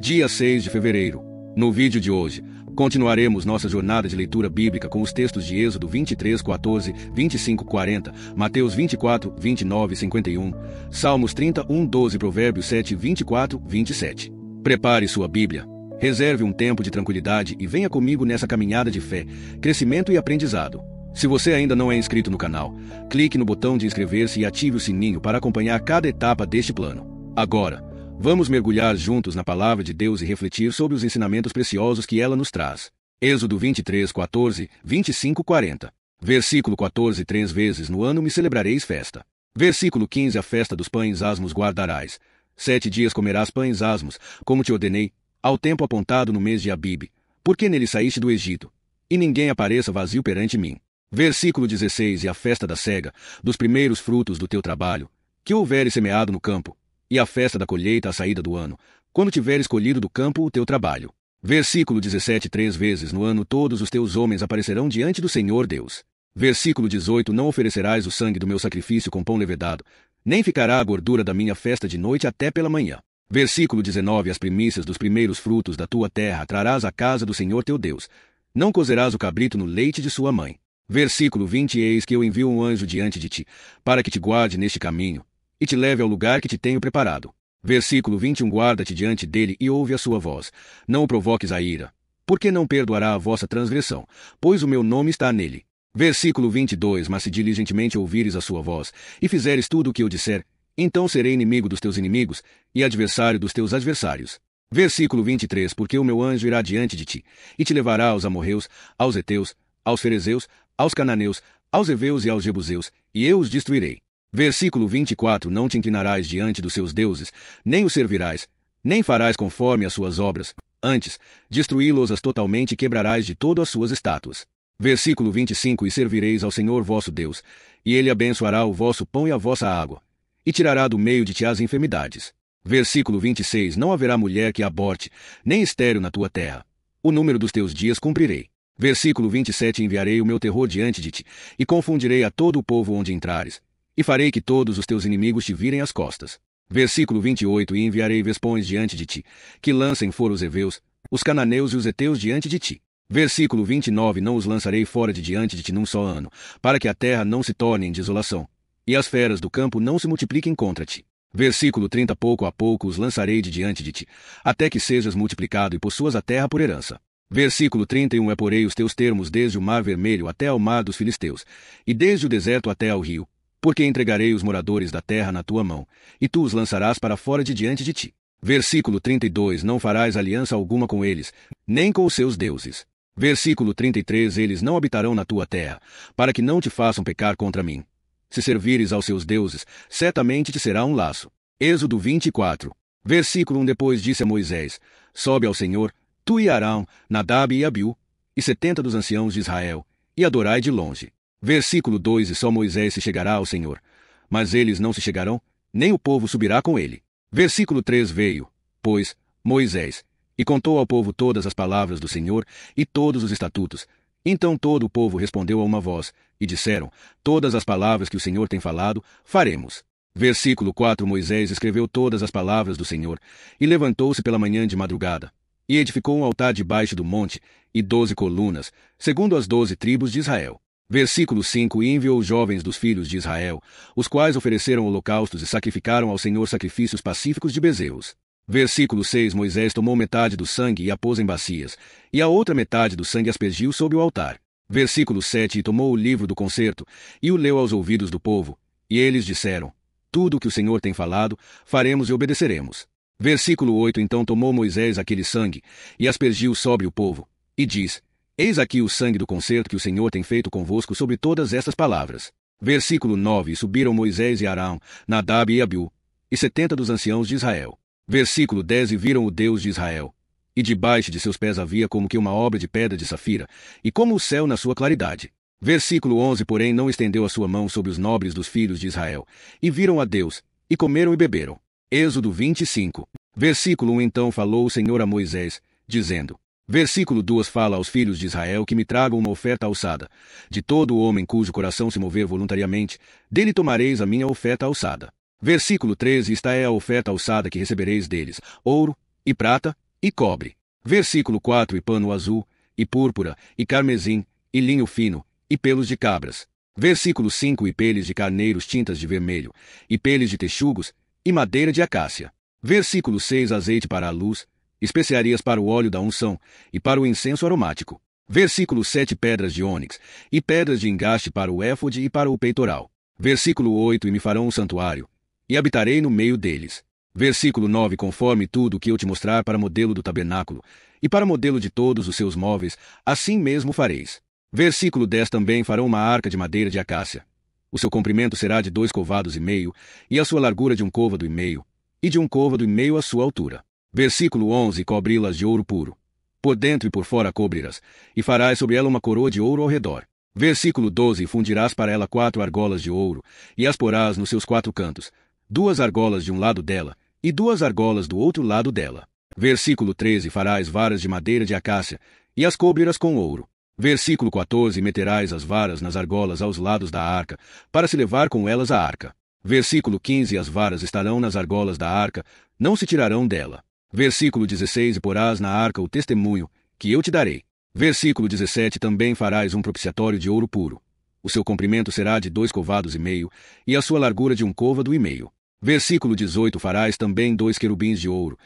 Dia 6 de fevereiro. No vídeo de hoje, continuaremos nossa jornada de leitura bíblica com os textos de Êxodo 23:14, 25:40, Mateus 24:29-51, Salmos 31:12 e Provérbios 7:24-27. Prepare sua Bíblia. Reserve um tempo de tranquilidade e venha comigo nessa caminhada de fé, crescimento e aprendizado. Se você ainda não é inscrito no canal, clique no botão de inscrever-se e ative o sininho para acompanhar cada etapa deste plano. Agora, vamos mergulhar juntos na palavra de Deus e refletir sobre os ensinamentos preciosos que ela nos traz. Êxodo 23:14, 25:40. Versículo 14. 3 vezes no ano me celebrareis festa. Versículo 15. A festa dos pães asmos guardarás. 7 dias comerás pães asmos, como te ordenei, ao tempo apontado no mês de Abibe, porque nele saíste do Egito, e ninguém apareça vazio perante mim. Versículo 16. E a festa da cega, dos primeiros frutos do teu trabalho, que houveres semeado no campo, e a festa da colheita à saída do ano, quando tiveres colhido do campo o teu trabalho. Versículo 17. 3 vezes no ano todos os teus homens aparecerão diante do Senhor Deus. Versículo 18. Não oferecerás o sangue do meu sacrifício com pão levedado, nem ficará a gordura da minha festa de noite até pela manhã. Versículo 19. As primícias dos primeiros frutos da tua terra trarás à casa do Senhor teu Deus. Não cozerás o cabrito no leite de sua mãe. Versículo 20. Eis que eu envio um anjo diante de ti, para que te guarde neste caminho, e te leve ao lugar que te tenho preparado. Versículo 21. Guarda-te diante dele e ouve a sua voz. Não o provoques a ira, porque não perdoará a vossa transgressão, pois o meu nome está nele. Versículo 22. Mas se diligentemente ouvires a sua voz, e fizeres tudo o que eu disser, então serei inimigo dos teus inimigos, e adversário dos teus adversários. Versículo 23. Porque o meu anjo irá diante de ti, e te levará aos amorreus, aos heteus, aos ferezeus, aos cananeus, aos heveus e aos jebuseus, e eu os destruirei. Versículo 24. Não te inclinarás diante dos seus deuses, nem os servirás, nem farás conforme as suas obras, antes, destruí-los-as totalmente e quebrarás de todo as suas estátuas. Versículo 25. E servireis ao Senhor vosso Deus, e ele abençoará o vosso pão e a vossa água, e tirará do meio de ti as enfermidades. Versículo 26. Não haverá mulher que aborte, nem estéril na tua terra. O número dos teus dias cumprirei. Versículo 27. Enviarei o meu terror diante de ti, e confundirei a todo o povo onde entrares, e farei que todos os teus inimigos te virem as costas. Versículo 28. E enviarei vespões diante de ti, que lancem fora os heveus, os cananeus e os heteus diante de ti. Versículo 29. Não os lançarei fora de diante de ti num só ano, para que a terra não se torne em desolação, e as feras do campo não se multipliquem contra ti. Versículo 30. Pouco a pouco os lançarei de diante de ti, até que sejas multiplicado e possuas a terra por herança. Versículo 31. Porei os teus termos desde o mar vermelho até ao mar dos filisteus, e desde o deserto até ao rio, porque entregarei os moradores da terra na tua mão, e tu os lançarás para fora de diante de ti. Versículo 32. Não farás aliança alguma com eles, nem com os seus deuses. Versículo 33. Eles não habitarão na tua terra, para que não te façam pecar contra mim. Se servires aos seus deuses, certamente te será um laço. Êxodo 24. Versículo 1. Depois disse a Moisés: Sobe ao Senhor, tu e Arão, Nadab e Abiú, e 70 dos anciãos de Israel, e adorai de longe. Versículo 2. E só Moisés se chegará ao Senhor, mas eles não se chegarão, nem o povo subirá com ele. Versículo 3. Veio, pois, Moisés, e contou ao povo todas as palavras do Senhor e todos os estatutos. Então todo o povo respondeu a uma voz, e disseram: Todas as palavras que o Senhor tem falado, faremos. Versículo 4. Moisés escreveu todas as palavras do Senhor, e levantou-se pela manhã de madrugada, e edificou um altar debaixo do monte, e 12 colunas, segundo as 12 tribos de Israel. Versículo 5. E enviou os jovens dos filhos de Israel, os quais ofereceram holocaustos e sacrificaram ao Senhor sacrifícios pacíficos de bezerros. Versículo 6. Moisés tomou metade do sangue e a pôs em bacias, e a outra metade do sangue aspergiu sobre o altar. Versículo 7. E tomou o livro do concerto, e o leu aos ouvidos do povo, e eles disseram: Tudo o que o Senhor tem falado, faremos e obedeceremos. Versículo 8. Então tomou Moisés aquele sangue, e aspergiu sobre o povo, e diz: Eis aqui o sangue do concerto que o Senhor tem feito convosco sobre todas estas palavras. Versículo 9. E subiram Moisés e Arão, Nadab e Abiú, e 70 dos anciãos de Israel. Versículo 10. E viram o Deus de Israel, e debaixo de seus pés havia como que uma obra de pedra de safira, e como o céu na sua claridade. Versículo 11. Porém não estendeu a sua mão sobre os nobres dos filhos de Israel, e viram a Deus, e comeram e beberam. Êxodo 25. Versículo 1. Então falou o Senhor a Moisés, dizendo: Versículo 2. Fala aos filhos de Israel que me tragam uma oferta alçada. De todo o homem cujo coração se mover voluntariamente, dele tomareis a minha oferta alçada. Versículo 13. Esta é a oferta alçada que recebereis deles: ouro, e prata, e cobre. Versículo 4 e pano azul, e púrpura, e carmesim, e linho fino, e pelos de cabras. Versículo 5 e peles de carneiros tintas de vermelho, e peles de texugos, e madeira de acácia. Versículo 6 azeite para a luz, especiarias para o óleo da unção, e para o incenso aromático. Versículo 7 pedras de ônix, e pedras de engaste para o éfode e para o peitoral. Versículo 8 e me farão um santuário, e habitarei no meio deles. Versículo 9 conforme tudo o que eu te mostrar para modelo do tabernáculo, e para modelo de todos os seus móveis, assim mesmo fareis. Versículo 10 também farão uma arca de madeira de acácia. O seu comprimento será de 2 covados e meio, e a sua largura de 1 côvado e meio, e de 1 côvado e meio a sua altura. Versículo 11 cobri-las de ouro puro. Por dentro e por fora cobrirás, e farás sobre ela uma coroa de ouro ao redor. Versículo 12 fundirás para ela 4 argolas de ouro, e as porás nos seus 4 cantos, 2 argolas de um lado dela, e 2 argolas do outro lado dela. Versículo 13 farás varas de madeira de acácia, e as cobrirás com ouro. Versículo 14 meterás as varas nas argolas aos lados da arca, para se levar com elas a arca. Versículo 15 as varas estarão nas argolas da arca, não se tirarão dela. Versículo 16 e porás na arca o testemunho, que eu te darei. Versículo 17 também farás um propiciatório de ouro puro. O seu comprimento será de 2 covados e meio, e a sua largura de 1 côvado e meio. Versículo 18 farás também 2 querubins de ouro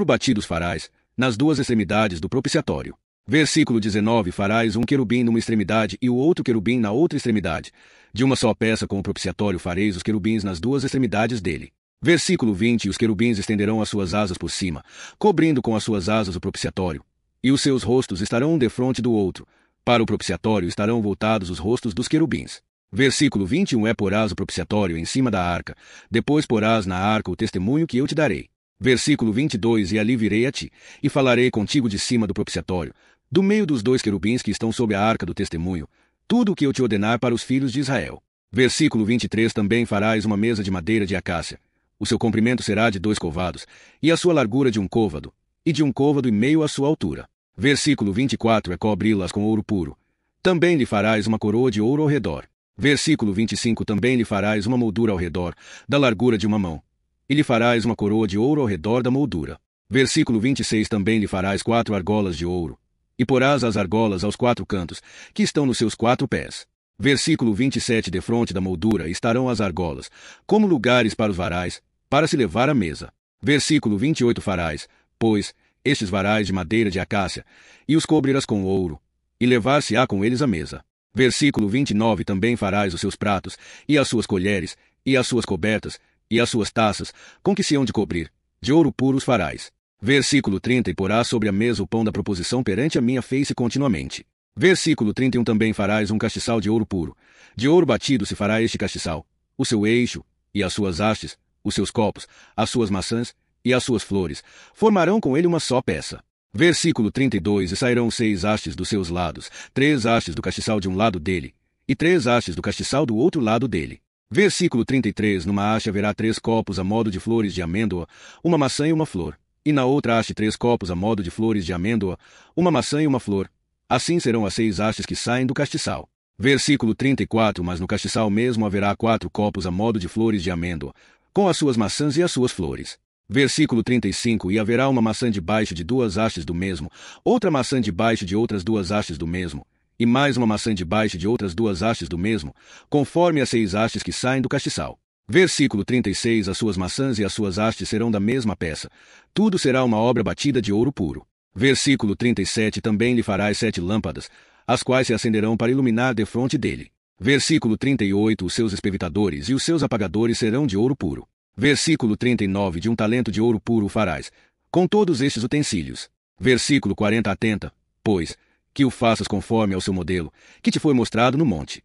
batidos farás, nas 2 extremidades do propiciatório. Versículo 19 farás um querubim numa extremidade e o outro querubim na outra extremidade. De uma só peça com o propiciatório fareis os querubins nas 2 extremidades dele. Versículo 20 e os querubins estenderão as suas asas por cima, cobrindo com as suas asas o propiciatório. E os seus rostos estarão um defronte do outro. Para o propiciatório estarão voltados os rostos dos querubins. Versículo 21 porás o propiciatório em cima da arca, depois porás na arca o testemunho que eu te darei. Versículo 22 e ali virei a ti, e falarei contigo de cima do propiciatório, do meio dos 2 querubins que estão sob a arca do testemunho, tudo o que eu te ordenar para os filhos de Israel. Versículo 23 também farás uma mesa de madeira de acácia. O seu comprimento será de 2 covados, e a sua largura de 1 côvado, e de 1 côvado e meio a sua altura. Versículo 24 cobri-las com ouro puro. Também lhe farás uma coroa de ouro ao redor. Versículo 25 também lhe farás uma moldura ao redor, da largura de 1 mão. E lhe farás uma coroa de ouro ao redor da moldura. Versículo 26 também lhe farás 4 argolas de ouro. E porás as argolas aos 4 cantos, que estão nos seus 4 pés. Versículo 27 defronte da moldura estarão as argolas, como lugares para os varais, para se levar à mesa. Versículo 28 farás, pois, estes varais de madeira de acácia, e os cobrirás com ouro, e levar-se-á com eles à mesa. Versículo 29 também farás os seus pratos, e as suas colheres, e as suas cobertas, e as suas taças, com que se hão de cobrir, de ouro puro os farás. Versículo 30 e porás sobre a mesa o pão da proposição perante a minha face continuamente. Versículo 31 também farás um castiçal de ouro puro. De ouro batido se fará este castiçal, o seu eixo, e as suas hastes, os seus copos, as suas maçãs, e as suas flores, formarão com ele uma só peça. Versículo 32 e sairão 6 hastes dos seus lados, 3 hastes do castiçal de um lado dele, e 3 hastes do castiçal do outro lado dele. Versículo 33 numa haste haverá 3 copos a modo de flores de amêndoa, uma maçã e uma flor, e na outra haste 3 copos a modo de flores de amêndoa, uma maçã e uma flor. Assim serão as 6 hastes que saem do castiçal. Versículo 34 mas no castiçal mesmo haverá 4 copos a modo de flores de amêndoa, com as suas maçãs e as suas flores. Versículo 35 e haverá uma maçã debaixo de 2 hastes do mesmo, outra maçã debaixo de outras 2 hastes do mesmo, e mais uma maçã debaixo de outras 2 hastes do mesmo, conforme as 6 hastes que saem do castiçal. Versículo 36 as suas maçãs e as suas hastes serão da mesma peça. Tudo será uma obra batida de ouro puro. Versículo 37 também lhe farás 7 lâmpadas, as quais se acenderão para iluminar defronte dele. Versículo 38 os seus espevitadores e os seus apagadores serão de ouro puro. Versículo 39 de 1 talento de ouro puro o farás, com todos estes utensílios. Versículo 40 atenta, pois, que o faças conforme ao seu modelo, que te foi mostrado no monte.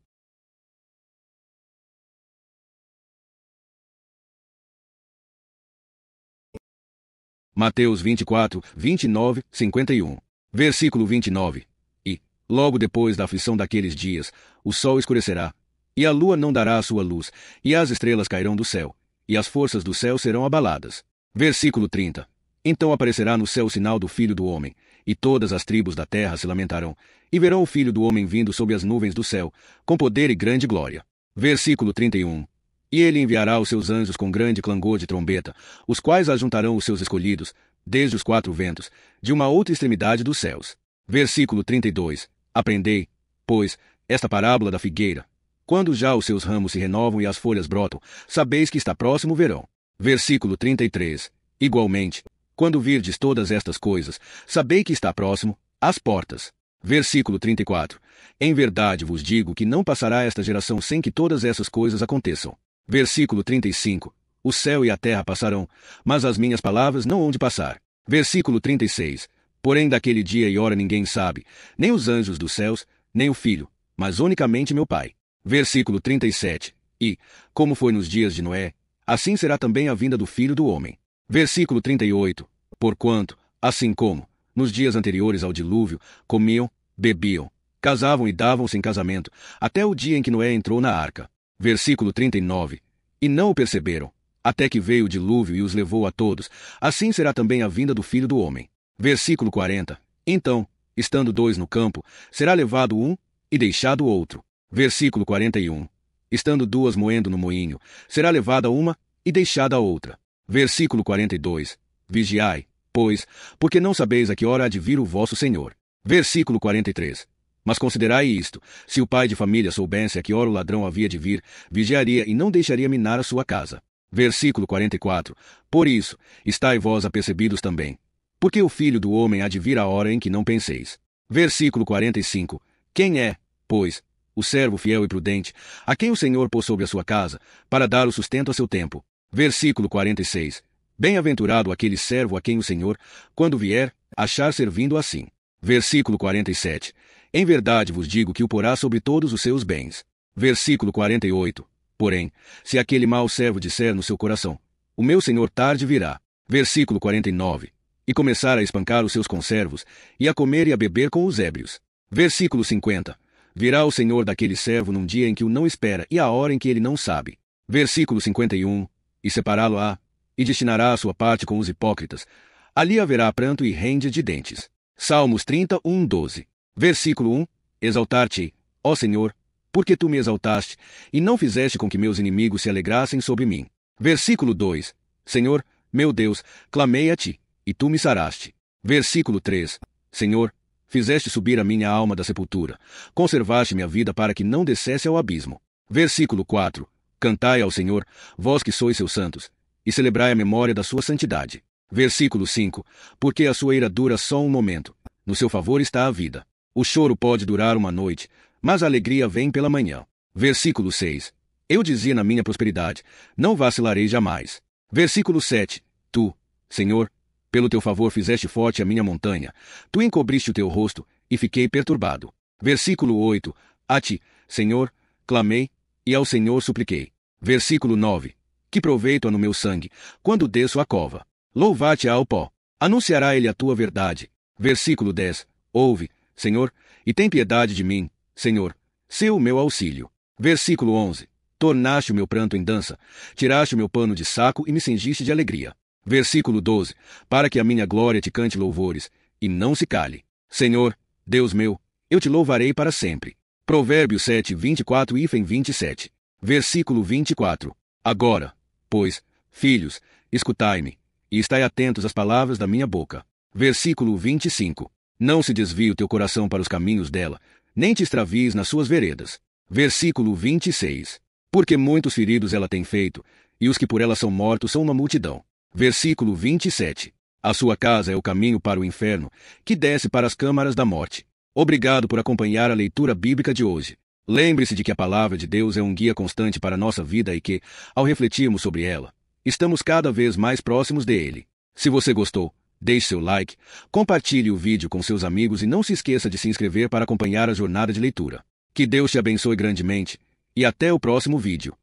Mateus 24, 29, 51. Versículo 29. E, logo depois da aflição daqueles dias, o sol escurecerá, e a lua não dará a sua luz, e as estrelas cairão do céu, e as forças do céu serão abaladas. Versículo 30. Então aparecerá no céu o sinal do Filho do Homem, e todas as tribos da terra se lamentarão, e verão o Filho do Homem vindo sobre as nuvens do céu, com poder e grande glória. Versículo 31. E ele enviará os seus anjos com grande clangor de trombeta, os quais ajuntarão os seus escolhidos, desde os quatro ventos, de uma outra extremidade dos céus. Versículo 32. Aprendei, pois, esta parábola da figueira. Quando já os seus ramos se renovam e as folhas brotam, sabeis que está próximo o verão. Versículo 33. Igualmente, quando virdes todas estas coisas, sabei que está próximo, às portas. Versículo 34. Em verdade vos digo que não passará esta geração sem que todas essas coisas aconteçam. Versículo 35. O céu e a terra passarão, mas as minhas palavras não hão de passar. Versículo 36. Porém daquele dia e hora ninguém sabe, nem os anjos dos céus, nem o Filho, mas unicamente meu Pai. Versículo 37. E, como foi nos dias de Noé, assim será também a vinda do Filho do Homem. Versículo 38. Porquanto, assim como, nos dias anteriores ao dilúvio, comiam, bebiam, casavam e davam-se em casamento, até o dia em que Noé entrou na arca. Versículo 39. E não o perceberam, até que veio o dilúvio e os levou a todos, assim será também a vinda do Filho do Homem. Versículo 40. Então, estando dois no campo, será levado um e deixado o outro. Versículo 41. Estando duas moendo no moinho, será levada uma e deixada a outra. Versículo 42. Vigiai, pois, porque não sabeis a que hora há de vir o vosso Senhor. Versículo 43. Mas considerai isto, se o pai de família soubesse a que hora o ladrão havia de vir, vigiaria e não deixaria minar a sua casa. Versículo 44. Por isso, estai vós apercebidos também, porque o Filho do Homem há de vir a hora em que não penseis. Versículo 45. Quem é, pois, o servo fiel e prudente, a quem o Senhor pôs sobre a sua casa, para dar o sustento a seu tempo? Versículo 46. Bem-aventurado aquele servo a quem o Senhor, quando vier, achar servindo assim. Versículo 47. Em verdade vos digo que o porá sobre todos os seus bens. Versículo 48. Porém, se aquele mau servo disser no seu coração, o meu Senhor tarde virá. Versículo 49. E começar a espancar os seus conservos, e a comer e a beber com os ébrios. Versículo 50. Virá o Senhor daquele servo num dia em que o não espera e a hora em que ele não sabe. Versículo 51. E separá-lo-á, e destinará a sua parte com os hipócritas. Ali haverá pranto e rende de dentes. Salmos 31, 12. Versículo 1. Exaltar-te, ó Senhor, porque tu me exaltaste, e não fizeste com que meus inimigos se alegrassem sobre mim. Versículo 2. Senhor, meu Deus, clamei a ti, e tu me saraste. Versículo 3. Senhor, fizeste subir a minha alma da sepultura, conservaste minha vida para que não descesse ao abismo. Versículo 4. Cantai ao Senhor, vós que sois seus santos, e celebrai a memória da sua santidade. Versículo 5. Porque a sua ira dura só um momento, no seu favor está a vida. O choro pode durar uma noite, mas a alegria vem pela manhã. Versículo 6. Eu dizia na minha prosperidade, não vacilarei jamais. Versículo 7. Tu, Senhor, pelo teu favor fizeste forte a minha montanha, tu encobriste o teu rosto, e fiquei perturbado. Versículo 8. A ti, Senhor, clamei, e ao Senhor supliquei. Versículo 9. Que proveito há no meu sangue, quando desço a cova. Louvar-te ao pó. Anunciará ele a tua verdade. Versículo 10. Ouve, Senhor, e tem piedade de mim, Senhor, sê o meu auxílio. Versículo 11. Tornaste o meu pranto em dança, tiraste o meu pano de saco e me cingiste de alegria. Versículo 12. Para que a minha glória te cante louvores, e não se cale. Senhor, Deus meu, eu te louvarei para sempre. Provérbios 7, 24 e 27. Versículo 24. Agora, pois, filhos, escutai-me, e estai atentos às palavras da minha boca. Versículo 25. Não se desvie o teu coração para os caminhos dela, nem te extravies nas suas veredas. Versículo 26. Porque muitos feridos ela tem feito, e os que por ela são mortos são uma multidão. Versículo 27. A sua casa é o caminho para o inferno, que desce para as câmaras da morte. Obrigado por acompanhar a leitura bíblica de hoje. Lembre-se de que a palavra de Deus é um guia constante para a nossa vida e que, ao refletirmos sobre ela, estamos cada vez mais próximos dele. Se você gostou, deixe seu like, compartilhe o vídeo com seus amigos e não se esqueça de se inscrever para acompanhar a jornada de leitura. Que Deus te abençoe grandemente, e até o próximo vídeo.